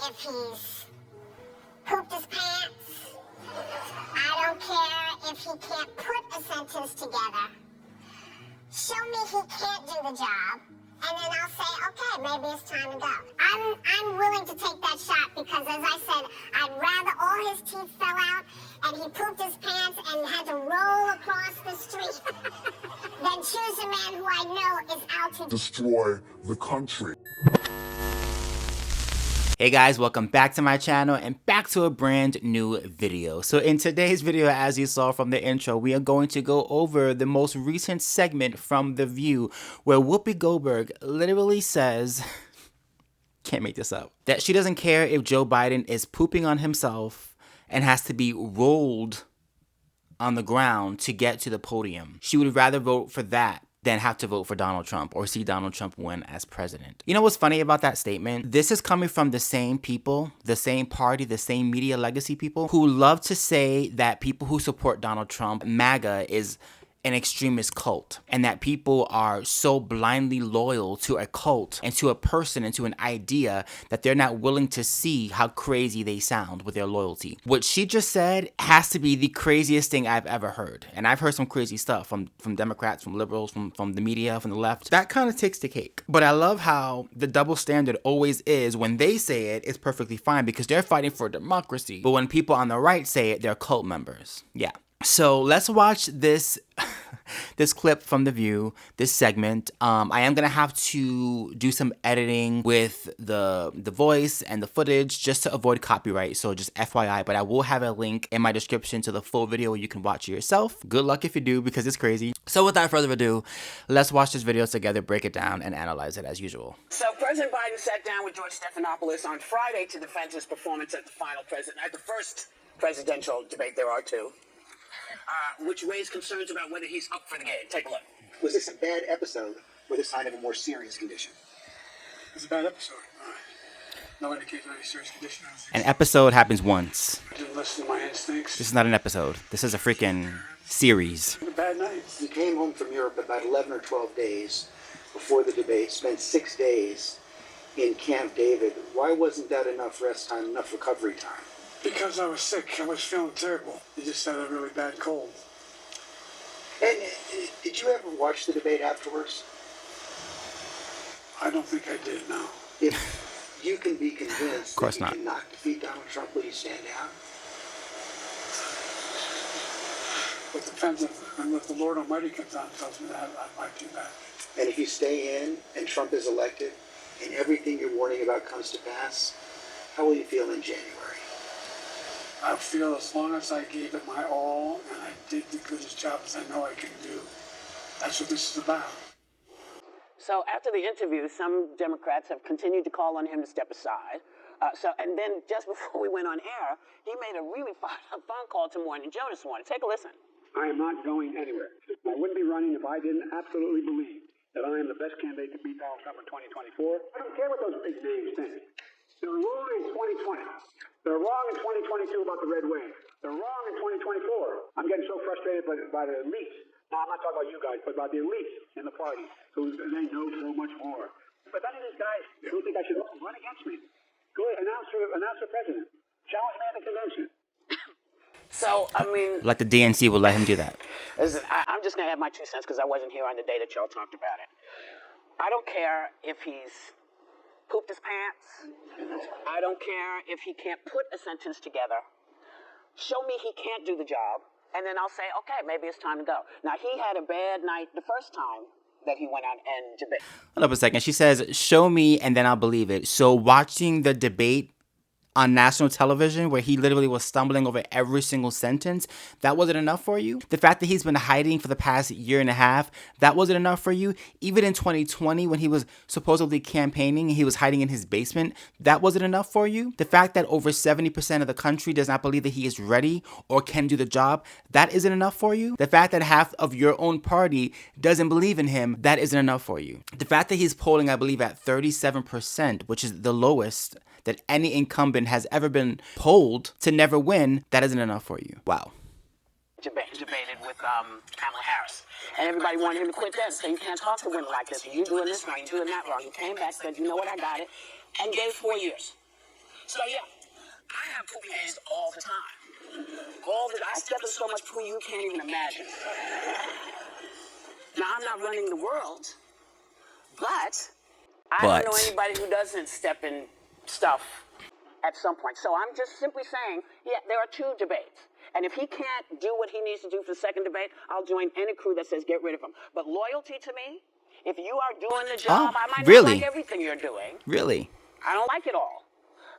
if he's pooped his pants. I don't care if he can't put a sentence together. Show me he can't do the job, and then I'll say, okay, maybe it's time to go. I'm willing to take that shot because, as I said, I'd rather all his teeth fell out and he pooped his pants and had to roll across the street than choose a man who I know is out to destroy the country. Hey guys, welcome back to my channel and back to a brand new video. So in today's video, as you saw from the intro, we are going to go over the most recent segment from The View where Whoopi Goldberg literally says, can't make this up, that she doesn't care if Joe Biden is pooping on himself and has to be rolled on the ground to get to the podium. She would rather vote for that than have to vote for Donald Trump or see Donald Trump win as president. You know what's funny about that statement? This is coming from the same people, the same party, the same media legacy people who love to say that people who support Donald Trump, MAGA, is an extremist cult, and that people are so blindly loyal to a cult and to a person and to an idea that they're not willing to see how crazy they sound with their loyalty. What she just said has to be the craziest thing I've ever heard. And I've heard some crazy stuff from Democrats, from liberals, from the media, from the left. That kind of takes the cake. But I love how the double standard always is when they say it, it's perfectly fine because they're fighting for democracy. But when people on the right say it, they're cult members. Yeah. So let's watch this this clip from The View, this segment. I am gonna have to do some editing with the voice and the footage just to avoid copyright, so just FYI, but I will have a link in my description to the full video where you can watch it yourself. Good luck if you do, because it's crazy. So without further ado, let's watch this video together, break it down, and analyze it as usual. So President Biden sat down with George Stephanopoulos on Friday to defend his performance at the first presidential debate. There are two. Which raised concerns about whether he's up for the game. Take a look. Was this a bad episode or the sign of a more serious condition? It was a bad episode. No indication of any serious condition. An episode happens once. I didn't listen to my instincts. This is not an episode. This is a freaking series. A bad night. You came home from Europe about 11 or 12 days before the debate, spent 6 days in Camp David. Why wasn't that enough rest time, enough recovery time? Because I was sick. I was feeling terrible. I just had a really bad cold. And did you ever watch the debate afterwards? I don't think I did, no. If you can be convinced that you cannot defeat Donald Trump, will you stand down? It depends if the Lord Almighty comes out and tells me that, I might do that. And if you stay in and Trump is elected and everything you're warning about comes to pass, how will you feel in January? I feel as long as I gave it my all and I did the goodest job as I know I can do. That's what this is about. So after the interview, some Democrats have continued to call on him to step aside. And then just before we went on air, he made a really phone call to Morning Joe this morning. Take a listen. I am not going anywhere. I wouldn't be running if I didn't absolutely believe that I am the best candidate to beat Donald Trump in 2024. I don't care what those big names think. They're wrong in 2020. They're wrong in 2022 about the red wave. They're wrong in 2024. I'm getting so frustrated by the elites. Now, I'm not talking about you guys, but about the elites in the party. So they know so much more. But none of these guys who think I should run against me. Go ahead, announce for president. Challenge me at the convention. So, I mean, Like the DNC will let him do that. listen, I'm just going to have my 2 cents because I wasn't here on the day that y'all talked about it. I don't care if he's pooped his pants. I don't care if he can't put a sentence together. Show me he can't do the job, and then I'll say, okay, maybe it's time to go. Now, he had a bad night the first time that he went out and debated. Hold up a second. She says, show me and then I'll believe it. So watching the debate on national television where he literally was stumbling over every single sentence, that wasn't enough for you? The fact that he's been hiding for the past year and a half, that wasn't enough for you? Even in 2020 when he was supposedly campaigning and he was hiding in his basement, that wasn't enough for you? The fact that over 70% of the country does not believe that he is ready or can do the job, that isn't enough for you? The fact that half of your own party doesn't believe in him, that isn't enough for you? The fact that he's polling, I believe, at 37%, which is the lowest that any incumbent has ever been polled to never win, that isn't enough for you. Wow. Debated with Kamala Harris. And everybody wanted him to quit that, so you can't talk to women like this. You're doing this wrong, you're doing that wrong. He came back, said, you know what, I got it, and gave 4 years. So yeah, I have poopy days all the time. I step in so much poo you can't even imagine. Now I'm not running the world, but I don't know anybody who doesn't step in stuff at some point. So I'm just simply saying, yeah, there are two debates. And if he can't do what he needs to do for the second debate, I'll join any crew that says get rid of him. But loyalty to me, if you are doing the job, I might not like everything you're doing. Really? I don't like it all.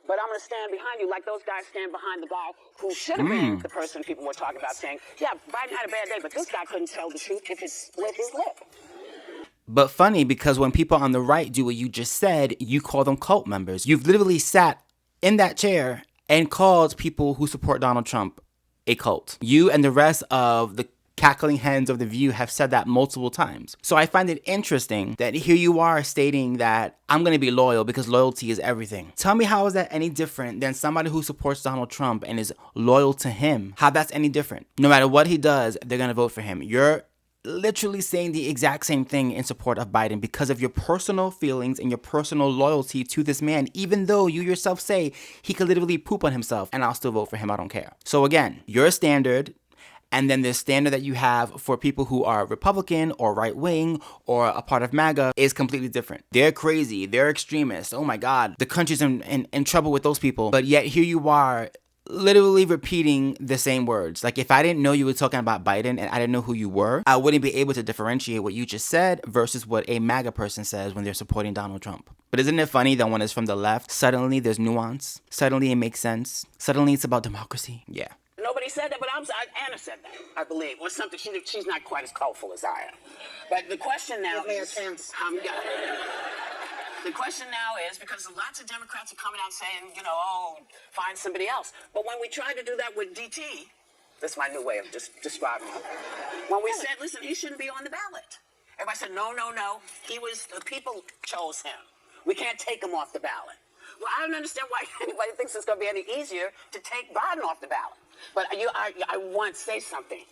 But I'm going to stand behind you like those guys stand behind the guy who should have been the person people were talking about saying, yeah, Biden had a bad day, but this guy couldn't tell the truth if it split his lip. But funny, because when people on the right do what you just said, you call them cult members. You've literally sat in that chair and called people who support Donald Trump a cult. You and the rest of the cackling hens of The View have said that multiple times. So I find it interesting that here you are stating that I'm going to be loyal because loyalty is everything. Tell me, how is that any different than somebody who supports Donald Trump and is loyal to him? How that's any different? No matter what he does, they're going to vote for him. You're literally saying the exact same thing in support of Biden because of your personal feelings and your personal loyalty to this man, even though you yourself say he could literally poop on himself and I'll still vote for him. I don't care. So again, your standard, and then the standard that you have for people who are Republican or right-wing or a part of MAGA is completely different. They're crazy. They're extremists. Oh my God. The country's in trouble with those people. But yet here you are literally repeating the same words. Like, if I didn't know you were talking about Biden and I didn't know who you were, I wouldn't be able to differentiate what you just said versus what a MAGA person says when they're supporting Donald Trump. But isn't it funny that when it's from the left, suddenly there's nuance. Suddenly it makes sense. Suddenly it's about democracy. Yeah. Nobody said that, but Anna said that, I believe, or something. She's not quite as colorful as I am. But the question now is, the question now is, because lots of Democrats are coming out saying, oh, find somebody else. But when we tried to do that with DT, that's my new way of just describing it. When we said, listen, he shouldn't be on the ballot. Everybody said, no. The people chose him. We can't take him off the ballot. Well, I don't understand why anybody thinks it's going to be any easier to take Biden off the ballot. But I want to say something.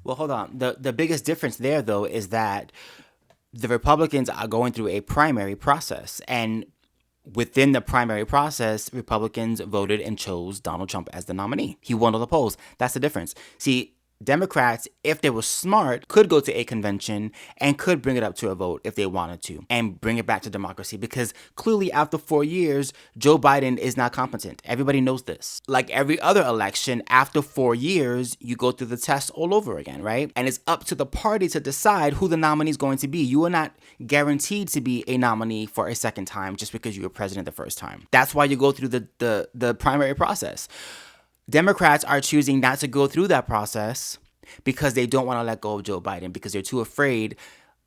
Well, hold on. The biggest difference there, though, is that the Republicans are going through a primary process. And within the primary process, Republicans voted and chose Donald Trump as the nominee. He won all the polls. That's the difference. See, Democrats, if they were smart, could go to a convention and could bring it up to a vote if they wanted to and bring it back to democracy, because clearly after 4 years, Joe Biden is not competent. Everybody knows this. Like every other election, after 4 years, you go through the test all over again, right? And it's up to the party to decide who the nominee is going to be. You are not guaranteed to be a nominee for a second time just because you were president the first time. That's why you go through the primary process. Democrats are choosing not to go through that process because they don't want to let go of Joe Biden, because they're too afraid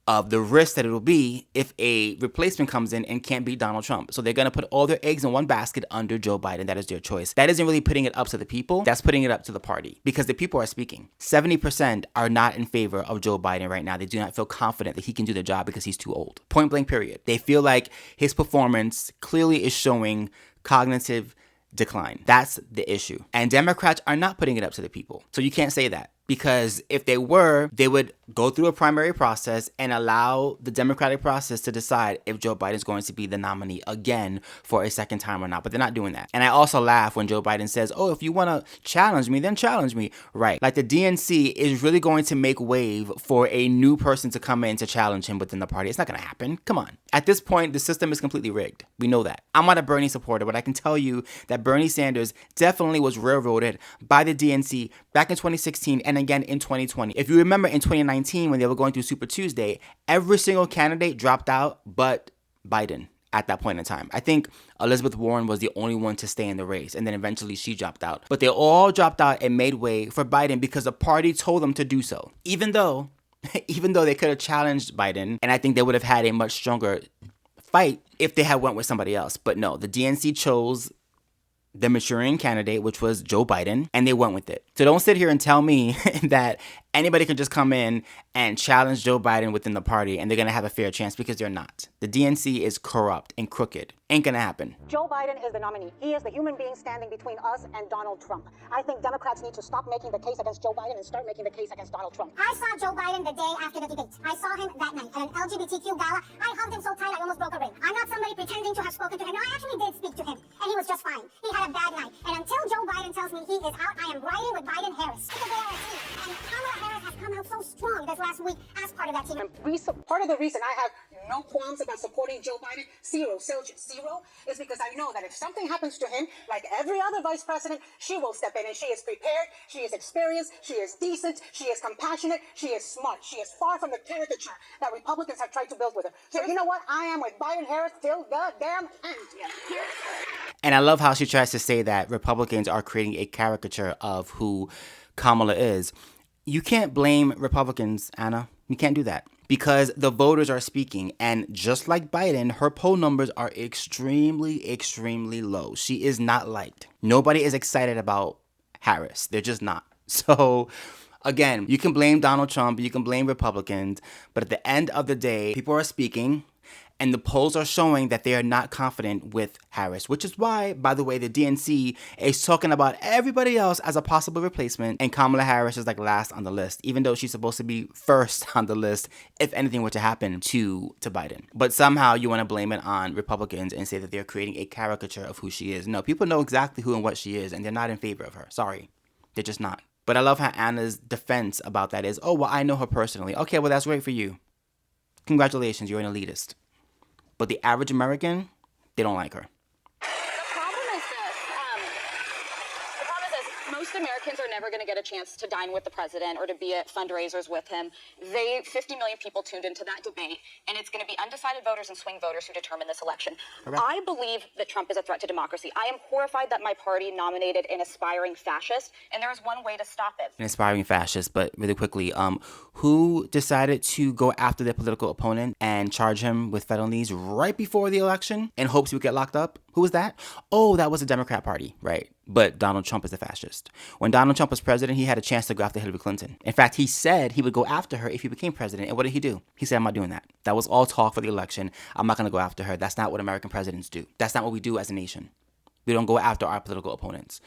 of the risk that it will be if a replacement comes in and can't beat Donald Trump. So they're going to put all their eggs in one basket under Joe Biden. That is their choice. That isn't really putting it up to the people. That's putting it up to the party, because the people are speaking. 70% are not in favor of Joe Biden right now. They do not feel confident that he can do the job because he's too old. Point blank, period. They feel like his performance clearly is showing cognitive decline. That's the issue. And Democrats are not putting it up to the people. So you can't say that, because if they were, they would go through a primary process and allow the Democratic process to decide if Joe Biden is going to be the nominee again for a second time or not. But they're not doing that. And I also laugh when Joe Biden says, oh, if you want to challenge me, then challenge me. Right. Like the DNC is really going to make wave for a new person to come in to challenge him within the party. It's not going to happen. Come on. At this point, the system is completely rigged. We know that. I'm not a Bernie supporter, but I can tell you that Bernie Sanders definitely was railroaded by the DNC back in 2016 and again in 2020. If you remember in 2019 when they were going through Super Tuesday, every single candidate dropped out but Biden at that point in time. I think Elizabeth Warren was the only one to stay in the race, and then eventually she dropped out. But they all dropped out and made way for Biden because the party told them to do so. Even though they could have challenged Biden, and I think they would have had a much stronger fight if they had went with somebody else. But no, the DNC chose the maturing candidate, which was Joe Biden, and they went with it. So don't sit here and tell me that anybody can just come in and challenge Joe Biden within the party and they're going to have a fair chance, because they're not. The DNC is corrupt and crooked. Ain't going to happen. Joe Biden is the nominee. He is the human being standing between us and Donald Trump. I think Democrats need to stop making the case against Joe Biden and start making the case against Donald Trump. I saw Joe Biden the day after the debate. I saw him that night at an LGBTQ gala. I hugged him so tight I almost broke a rib. I'm not somebody pretending to have spoken to him. No, I actually did speak to him. part of the reason I have no qualms about supporting Joe Biden, zero, is because I know that if something happens to him, like every other vice president, she will step in, and she is prepared, she is experienced, she is decent, she is compassionate, she is smart, she is far from the caricature that Republicans have tried to build with her. So you know what? I am with Biden-Harris till the damn end. And I love how she tries to say that Republicans are creating a caricature of who Kamala is. You can't blame Republicans, Anna. You can't do that. Because the voters are speaking. And just like Biden, her poll numbers are extremely, extremely low. She is not liked. Nobody is excited about Harris. They're just not. So, again, you can blame Donald Trump. You can blame Republicans. But at the end of the day, people are speaking. And the polls are showing that they are not confident with Harris, which is why, by the way, the DNC is talking about everybody else as a possible replacement. And Kamala Harris is like last on the list, even though she's supposed to be first on the list if anything were to happen to Biden. But somehow you want to blame it on Republicans and say that they're creating a caricature of who she is. No, people know exactly who and what she is, and they're not in favor of her. Sorry. They're just not. But I love how Anna's defense about that is, oh, well, I know her personally. Okay, well, that's great for you. Congratulations, you're an elitist. But the average American, they don't like her. The problem is this. Most Americans are never going to get a chance to dine with the president or to be at fundraisers with him. 50 million people tuned into that debate, and it's going to be undecided voters and swing voters who determine this election. Correct. I believe that Trump is a threat to democracy. I am horrified that my party nominated an aspiring fascist, and there is one way to stop it. An aspiring fascist, but really quickly, who decided to go after their political opponent and charge him with felonies right before the election in hopes he would get locked up? Who was that? Oh, that was the Democrat Party, right? But Donald Trump is a fascist. When Donald Trump was president, he had a chance to go after Hillary Clinton. In fact, he said he would go after her if he became president. And what did he do? He said, I'm not doing that. That was all talk for the election. I'm not going to go after her. That's not what American presidents do. That's not what we do as a nation. We don't go after our political opponents.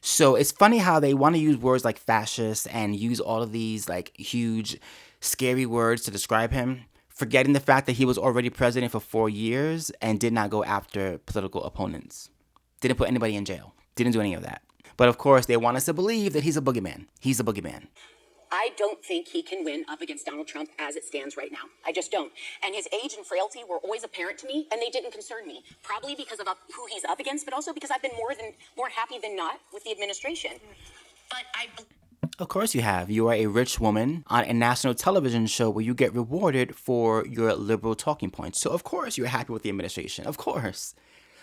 So it's funny how they want to use words like fascist and use all of these like huge, scary words to describe him, forgetting the fact that he was already president for 4 years and did not go after political opponents. Didn't put anybody in jail. Didn't do any of that. But of course, they want us to believe that he's a boogeyman. He's a boogeyman. I don't think he can win up against Donald Trump as it stands right now. I just don't. And his age and frailty were always apparent to me, and they didn't concern me. Probably because of who he's up against, but also because I've been more happy than not with the administration. But Of course you have. You are a rich woman on a national television show where you get rewarded for your liberal talking points. So of course you're happy with the administration. Of course.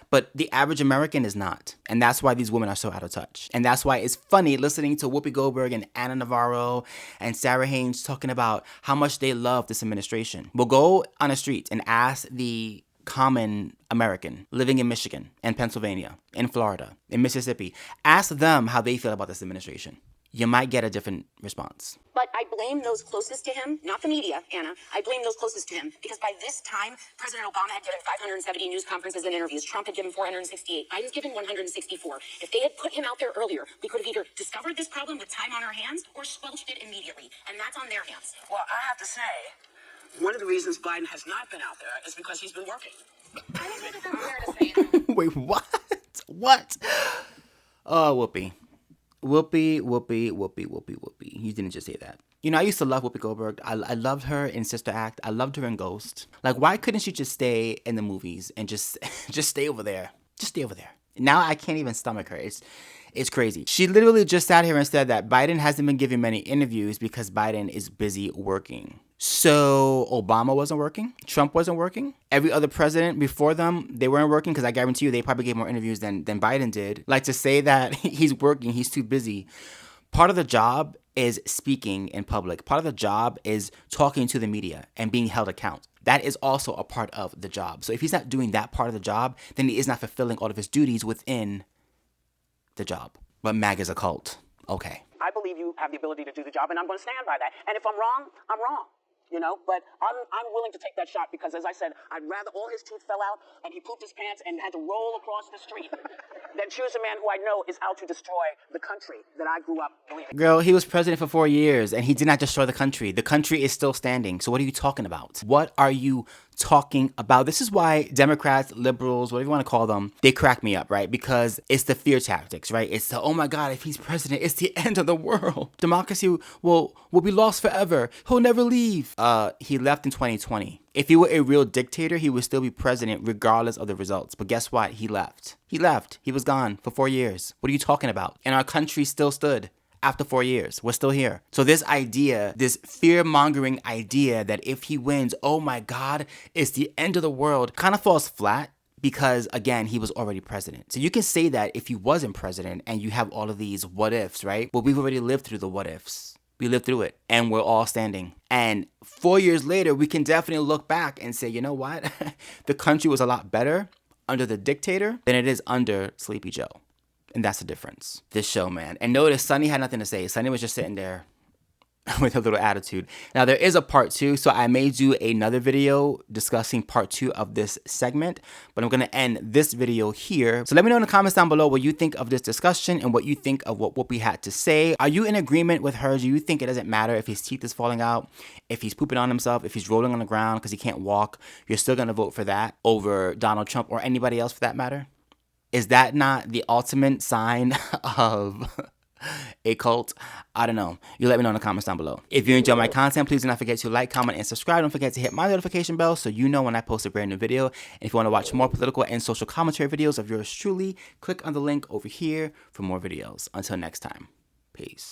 But the average American is not. And that's why these women are so out of touch. And that's why it's funny listening to Whoopi Goldberg and Ana Navarro and Sarah Haynes talking about how much they love this administration. We'll go on the street and ask the common American living in Michigan and Pennsylvania, in Florida, in Mississippi. Ask them how they feel about this administration. You might get a different response. But I blame those closest to him, not the media, Anna. I blame those closest to him because by this time, President Obama had given 570 news conferences and interviews. Trump had given 468. Biden's given 164. If they had put him out there earlier, we could have either discovered this problem with time on our hands or squelched it immediately. And that's on their hands. Well, I have to say, one of the reasons Biden has not been out there is because he's been working. I don't think it's unfair to say that. Wait, what? What? Oh, Whoopi. Whoopi. You didn't just say that. You know, I used to love Whoopi Goldberg. I loved her in Sister Act. I loved her in Ghost. Like, why couldn't she just stay in the movies and just stay over there? Just stay over there. Now I can't even stomach her. It's crazy. She literally just sat here and said that Biden hasn't been giving many interviews because Biden is busy working. So Obama wasn't working. Trump wasn't working. Every other president before them, they weren't working because I guarantee you they probably gave more interviews than Biden did. Like, to say that he's working, he's too busy. Part of the job is speaking in public. Part of the job is talking to the media and being held account. That is also a part of the job. So if he's not doing that part of the job, then he is not fulfilling all of his duties within the job. But MAG is a cult. Okay. I believe you have the ability to do the job, and I'm going to stand by that. And if I'm wrong, I'm wrong. You know, but I'm willing to take that shot because, as I said, I'd rather all his teeth fell out and he pooped his pants and had to roll across the street than choose a man who I know is out to destroy the country that I grew up believing. Girl, he was president for 4 years and he did not destroy the country. The country is still standing. So what are you talking about? What are you talking about. This is why Democrats, liberals, whatever you want to call them, they crack me up, right? Because it's the fear tactics, right? It's the, oh my God, if he's president, it's the end of the world. Democracy will be lost forever. He'll never leave. He left in 2020. If he were a real dictator, he would still be president regardless of the results. But guess what? He left. He left. He was gone for 4 years. What are you talking about? And our country still stood. After 4 years, we're still here. So this idea, this fear-mongering idea that if he wins, oh my God, it's the end of the world, kind of falls flat because, again, he was already president. So you can say that if he wasn't president and you have all of these what ifs, right? Well, we've already lived through the what ifs. We lived through it and we're all standing. And 4 years later, we can definitely look back and say, you know what? The country was a lot better under the dictator than it is under Sleepy Joe. And that's the difference. This show, man. And notice Sonny had nothing to say. Sonny was just sitting there with a little attitude. Now, there is a part 2, so I may do another video discussing part 2 of this segment, but I'm going to end this video here. So let me know in the comments down below what you think of this discussion and what you think of what Whoopi had to say. Are you in agreement with her? Do you think it doesn't matter if his teeth is falling out, if he's pooping on himself, if he's rolling on the ground because he can't walk? You're still going to vote for that over Donald Trump or anybody else for that matter? Is that not the ultimate sign of a cult? I don't know. You let me know in the comments down below. If you enjoy my content, please do not forget to like, comment, and subscribe. Don't forget to hit my notification bell so you know when I post a brand new video. And if you want to watch more political and social commentary videos of yours truly, click on the link over here for more videos. Until next time, peace.